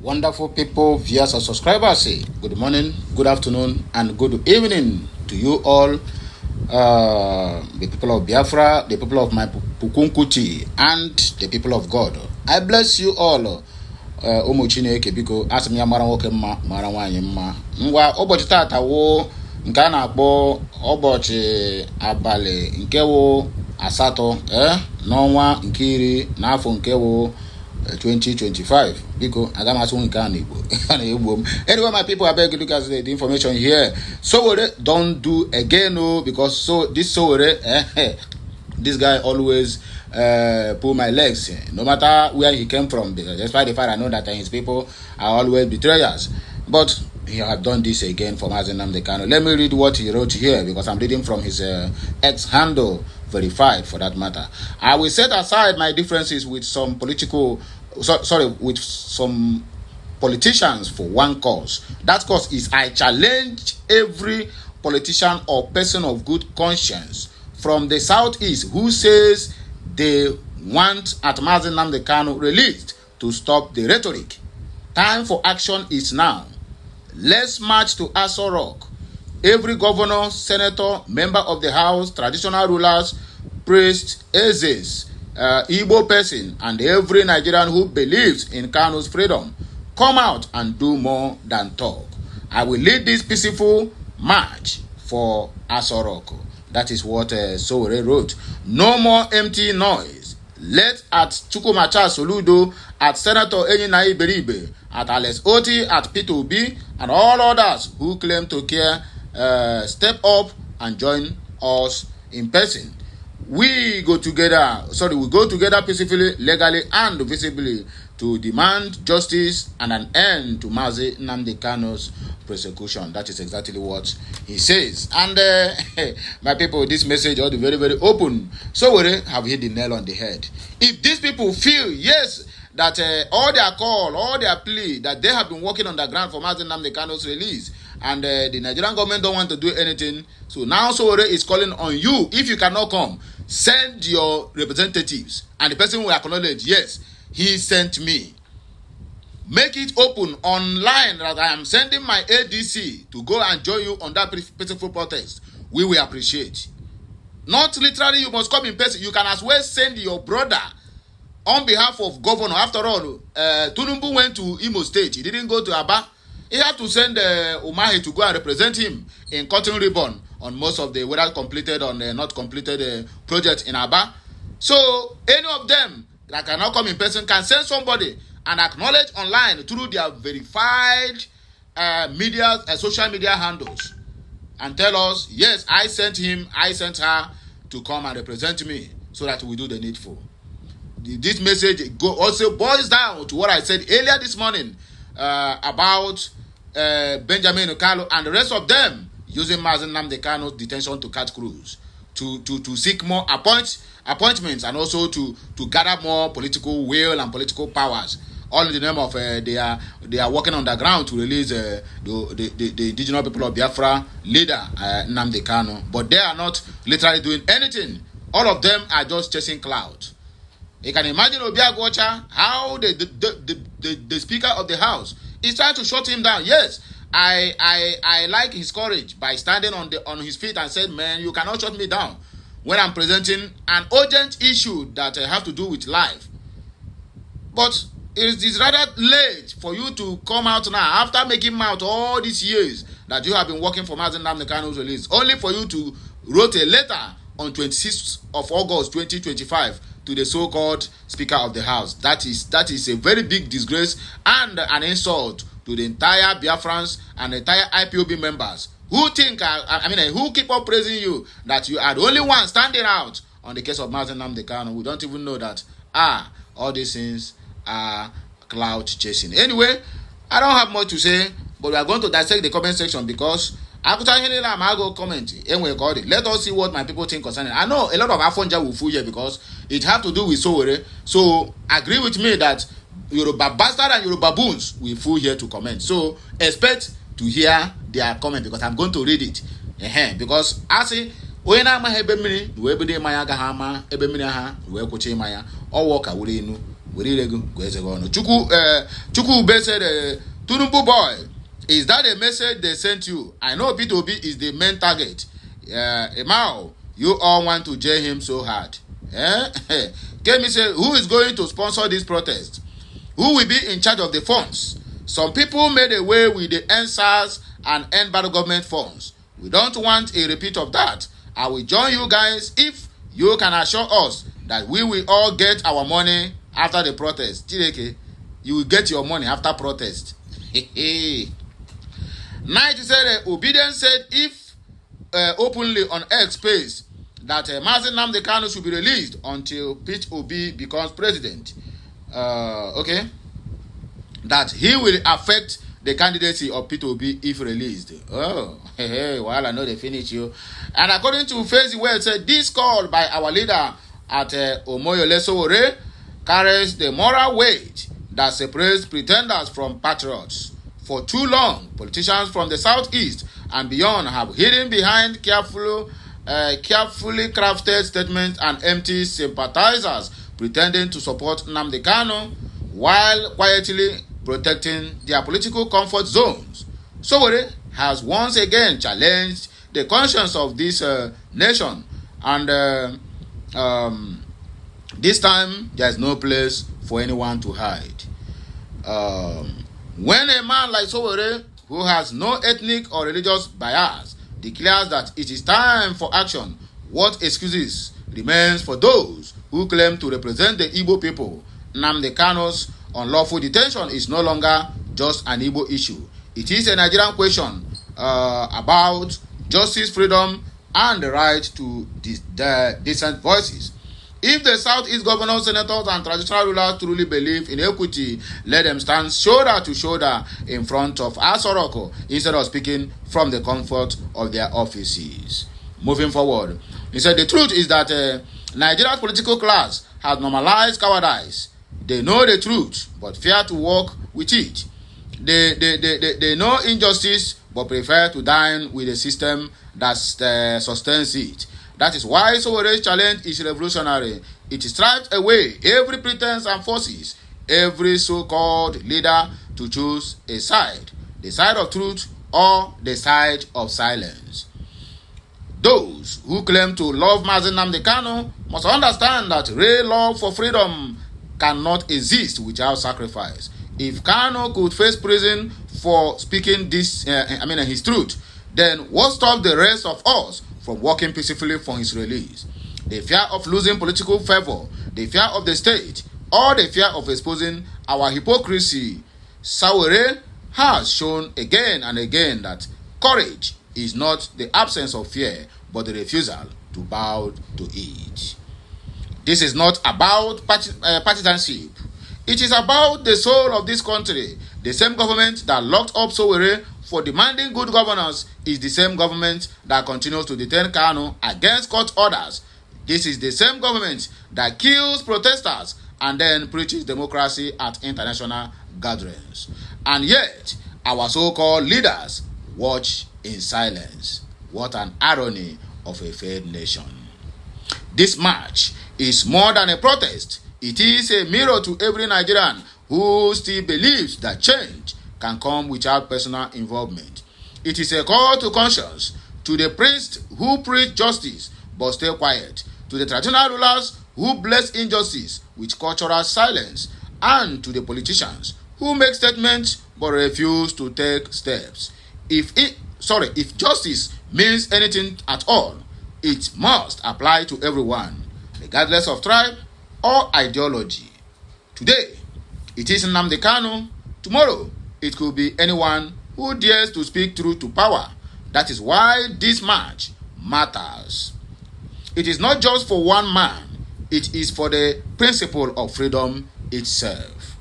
Wonderful people, viewers and subscribers, say good morning, good afternoon, and good evening to you all, the people of Biafra, the people of my Pukunkuti, and the people of God. I bless you all. Ụmụ Chineke biko asị m ya mara nwoke mma mara nwaanyị mma. Ngwa ụbọchị tata wo nke a na-akpọ ụbọchị abalị nke wo asatọ n'ọnwa nke iri n'afọ nke wo 2025. Biko aga m asụ nke a na-egbo. Anyway, my people, I beg you look at the information here. Sowore don't do again, because this Sowore this guy always pull my legs, no matter where he came from, despite the fact I know that his people are always betrayers. But he have done this again for Mazi Nnamdi Kanu. Let me read what he wrote here, because I'm reading from his X handle, verified for that matter. I will set aside my differences with some with some politicians for one cause. That cause is I challenge every politician or person of good conscience from the southeast who says they want Mazi Nnamdi Kanu released to stop the rhetoric. Time for action is now. Let's march to Aso Rock. Every governor, senator, member of the house, traditional rulers, priests, Ezes, Igbo person, and every Nigerian who believes in Kanu's freedom, come out and do more than talk. I will lead this peaceful march for Aso Rock. That is what Sowore wrote. No more empty noise. Let at Chukwumacha Soludo, at Senator Enyinai Beribe, at Alex Oti, at P2B, and all others who claim to care step up and join us in person. We go together peacefully, legally, and visibly to demand justice and an end to Mazi Nnamdi Kanu's persecution. That is exactly what he says. And my people, this message is very, very open. So we have hit the nail on the head. If these people feel, yes, that all their call, all their plea, that they have been working on the ground for Mazi Nnamdi Kanu's release, and the Nigerian government don't want to do anything, so now Sowore is calling on you. If you cannot come, send your representatives, and the person will acknowledge, yes, he sent me. Make it open online that I am sending my ADC to go and join you on that peaceful protest. We will appreciate. Not literally you must come in person. You can as well send your brother on behalf of governor. After all, Tinubu went to Imo State. He didn't go to Aba. He had to send Umahi to go and represent him in cutting ribbon on most of the whether completed or not completed projects in Aba. So any of them that cannot come in person can send somebody and acknowledge online through their verified social media handles and tell us, yes, I sent him, I sent her to come and represent me, so that we do the needful. This message also boils down to what I said earlier this morning about Benjamin Okalu and the rest of them using Mazi Nnamdi Kanu's detention to catch crews, to seek more appointments, and also to gather more political will and political powers, all in the name of they are working on the ground to release the indigenous people of Biafra leader Nnamdi Kanu. But they are not literally doing anything. All of them are just chasing clout. You can imagine Obiagwocha, how the Speaker of the House is trying to shut him down. Yes, I like his courage by standing on his feet and said, man, you cannot shut me down when I'm presenting an urgent issue that have to do with life. But it is rather late for you to come out now after making out all these years that you have been working for Mazi Nnamdi Kanu's release, only for you to wrote a letter on 26th of August 2025 to the so-called Speaker of the House. That is a very big disgrace and an insult to the entire Biafrans and the entire IPOB members who think, who keep on praising you that you are the only one standing out on the case of Mazi Nnamdi Kanu. We don't even know that all these things are cloud chasing. Anyway, I don't have much to say, but we are going to dissect the comment section, because I go comment. Let us see what my people think concerning it. I know a lot of Afonja will fool here because it have to do with Sowore. So agree with me that Yoruba bastard and Yoruba baboons will fool here to comment. So expect to hear their comment, because I'm going to read it. Because I say, when I'm a hebemini, we be maya gahama, ebemina ha, we kuche maya, or walk away Chukwu said, Tunumbu boy, is that a message they sent you? I know P2B is the main target. Emao, you all want to jail him so hard. Kemi said, who is going to sponsor this protest? Who will be in charge of the funds? Some people made away with the NSAS and end battle government funds. We don't want a repeat of that. I will join you guys if you can assure us that we will all get our money after the protest. Chideke, you will get your money after protest. Night said, Obedience said if openly on X space that Mazi Nnamdi Kanu should be released until Pete Obi becomes president. That he will affect the candidacy of Pete Obi if released. Well, I know they finish you. And according to Face Well, said this call by our leader at Omoyole Sowore carries the moral weight that separates pretenders from patriots. For too long, politicians from the southeast and beyond have hidden behind carefully crafted statements and empty sympathizers pretending to support Nnamdi Kanu while quietly protecting their political comfort zones. Sowore has once again challenged the conscience of this nation, and this time there is no place for anyone to hide. When a man like Sowore, who has no ethnic or religious bias, declares that it is time for action, what excuses remains for those who claim to represent the Igbo people? Nnamdi Kanu's unlawful detention is no longer just an Igbo issue. It is a Nigerian question about justice, freedom, and the right to decent voices. If the Southeast governors, senators, and traditional rulers truly believe in equity, let them stand shoulder to shoulder in front of Asoroko instead of speaking from the comfort of their offices. Moving forward, he said the truth is that Nigeria's political class has normalized cowardice. They know the truth, but fear to work with it. They know injustice, but prefer to dine with a system that sustains it. That is why Sowore's challenge is revolutionary. It stripes away every pretense and forces every so-called leader to choose a side, the side of truth or the side of silence. Those who claim to love Mazi Nnamdi Kanu must understand that real love for freedom cannot exist without sacrifice. If Kanu could face prison for speaking his truth, then what stops the rest of us from working peacefully for his release? The fear of losing political favor, the fear of the state, or the fear of exposing our hypocrisy. Sowore has shown again and again that courage is not the absence of fear, but the refusal to bow to it. This is not about partisanship. It is about the soul of this country. The same government that locked up Sowore for demanding good governance is the same government that continues to detain Kanu against court orders. This is the same government that kills protesters and then preaches democracy at international gatherings. And yet, our so-called leaders watch in silence. What an irony of a failed nation. This march is more than a protest. It is a mirror to every Nigerian who still believes that change can come without personal involvement. It is a call to conscience, to the priests who preach justice but stay quiet, to the traditional rulers who bless injustice with cultural silence, and to the politicians who make statements but refuse to take steps. If justice means anything at all, it must apply to everyone, regardless of tribe or ideology. Today, it is Nnamdi Kanu. Tomorrow, it could be anyone who dares to speak truth to power. That is why this march matters. It is not just for one man. It is for the principle of freedom itself.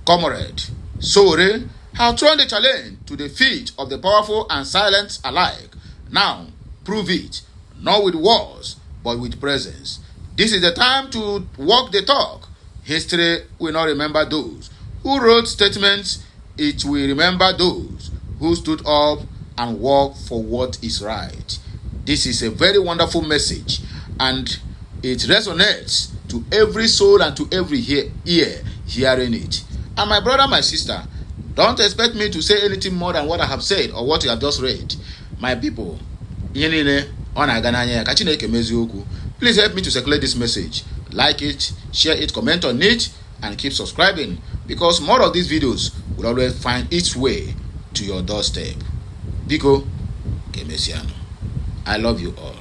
Comrade Sowore has thrown the challenge to the feet of the powerful and silent alike. Now, prove it, not with words, but with presence. This is the time to walk the talk. History will not remember those who wrote statements. It will remember those who stood up and worked for what is right. This is a very wonderful message, and it resonates to every soul and to every ear hearing it. And my brother, my sister, don't expect me to say anything more than what I have said or what you have just read. My people, please help me to circulate this message. Like it, share it, comment on it, and keep subscribing, because more of these videos will always find its way to your doorstep. Biko Kemesiano. I love you all.